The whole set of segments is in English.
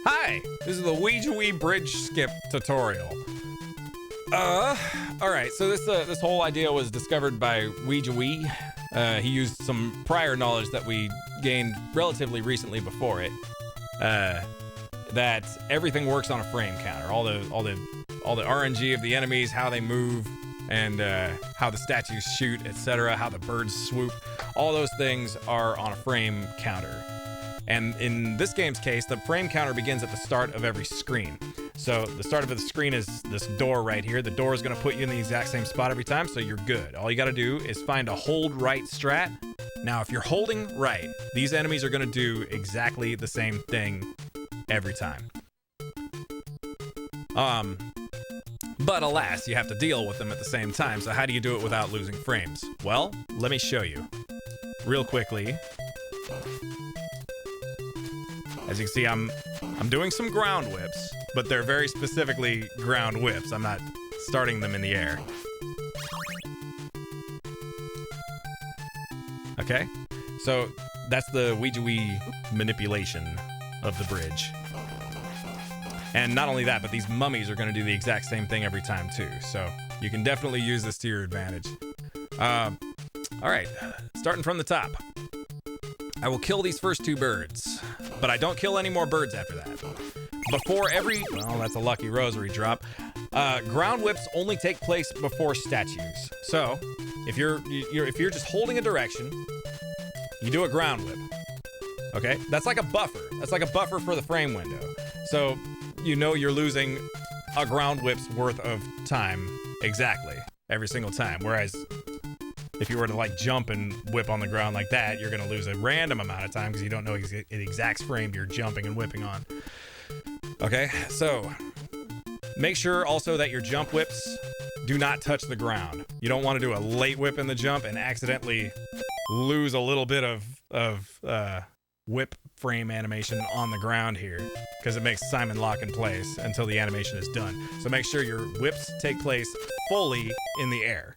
Hi, this is the Ouijawii bridge skip tutorial. Alright, so this whole idea was discovered by Ouijawii. He used some prior knowledge that we gained relatively recently before it. That everything works on a frame counter. All the RNG of the enemies, how they move, and how the statues shoot, etc., how the birds swoop. All those things are on a frame counter. And in this game's case, the frame counter begins at the start of every screen. So the start of the screen is this door right here. The door is going to put you in the exact same spot every time, so you're good. All you got to do is find a hold right strat. Now, if you're holding right, these enemies are going to do exactly the same thing every time. But alas, you have to deal with them at the same time, so how do you do it without losing frames? Well, let me show you real quickly. As you can see, I'm doing some ground whips, but they're very specifically ground whips. I'm not starting them in the air. Okay, so that's the Ouijawii manipulation of the bridge. And not only that, but these mummies are going to do the exact same thing every time too. So you can definitely use this to your advantage. All right, starting from the top. I will kill these first two birds, but I don't kill any more birds after that. Before every, well, that's a lucky rosary drop. Ground whips only take place before statues. So if you're just holding a direction, you do a ground whip. Okay, that's like a buffer. That's like a buffer for the frame window. So you know you're losing a ground whip's worth of time exactly every single time. Whereas if you were to like jump and whip on the ground like that, you're gonna lose a random amount of time because you don't know the exact frame you're jumping and whipping on. Okay, so make sure also that your jump whips do not touch the ground. You don't want to do a late whip in the jump and accidentally lose a little bit of whip frame animation on the ground here, because it makes Simon lock in place until the animation is done. So make sure your whips take place fully in the air.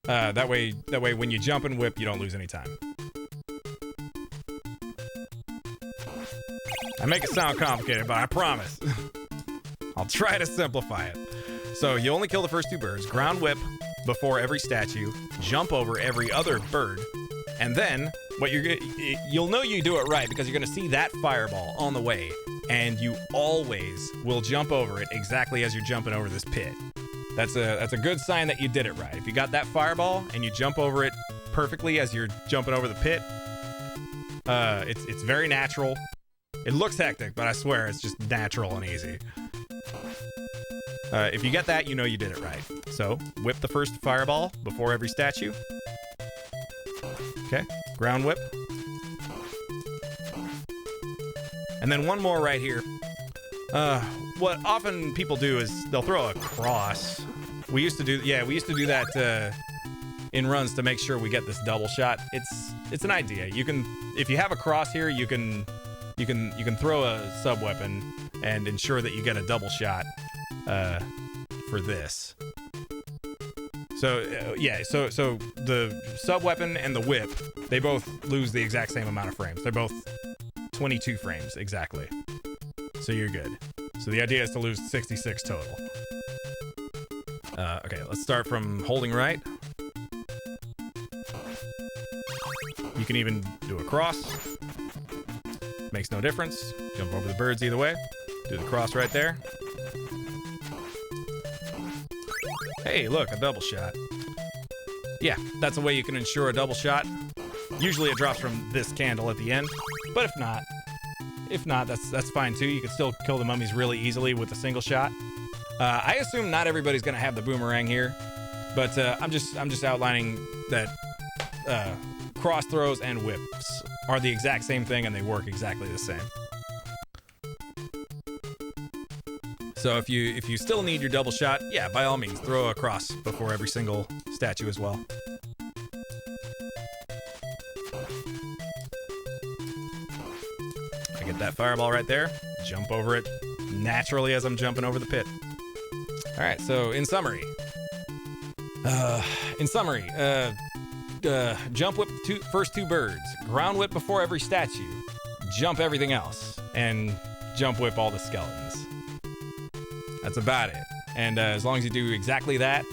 That way when you jump and whip, you don't lose any time. I make it sound complicated, but I promise. I'll try to simplify it. So you only kill the first two birds, ground whip before every statue, jump over every other bird, and then what you'll know you do it right because you're gonna see that fireball on the way, and you always will jump over it exactly as you're jumping over this pit. That's a good sign that you did it right. If you got that fireball and you jump over it perfectly as you're jumping over the pit, it's very natural. It looks hectic, but I swear it's just natural and easy. If you get that, you know you did it right. So whip the first fireball before every statue. Okay, ground whip. And then one more right here. What often people do is they'll throw a cross. We used to do that in runs to make sure we get this double shot. It's an idea. You can, if you have a cross here, you can throw a sub weapon and ensure that you get a double shot for this. So so the sub weapon and the whip, they both lose the exact same amount of frames. They're both 22 frames exactly. So you're good. So the idea is to lose 66 total. Okay, let's start from holding right. You can even do a cross. Makes no difference. Jump over the birds either way. Do the cross right there. Hey, look, a double shot. Yeah, that's a way you can ensure a double shot. Usually it drops from this candle at the end, but if not, that's fine too. You can still kill the mummies really easily with a single shot. I assume not everybody's gonna have the boomerang here, but I'm just outlining that cross throws and whips are the exact same thing and they work exactly the same. So if you still need your double shot, yeah, by all means, throw a cross before every single statue as well. I get that fireball right there, jump over it naturally as I'm jumping over the pit. All right, so in summary, jump whip the first two birds, ground whip before every statue, jump everything else, and jump whip all the skeletons. That's about it. And as long as you do exactly that,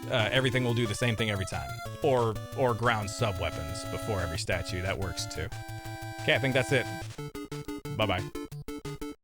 everything will do the same thing every time. Or ground sub weapons before every statue. That works too. Okay, I think that's it. Bye-bye.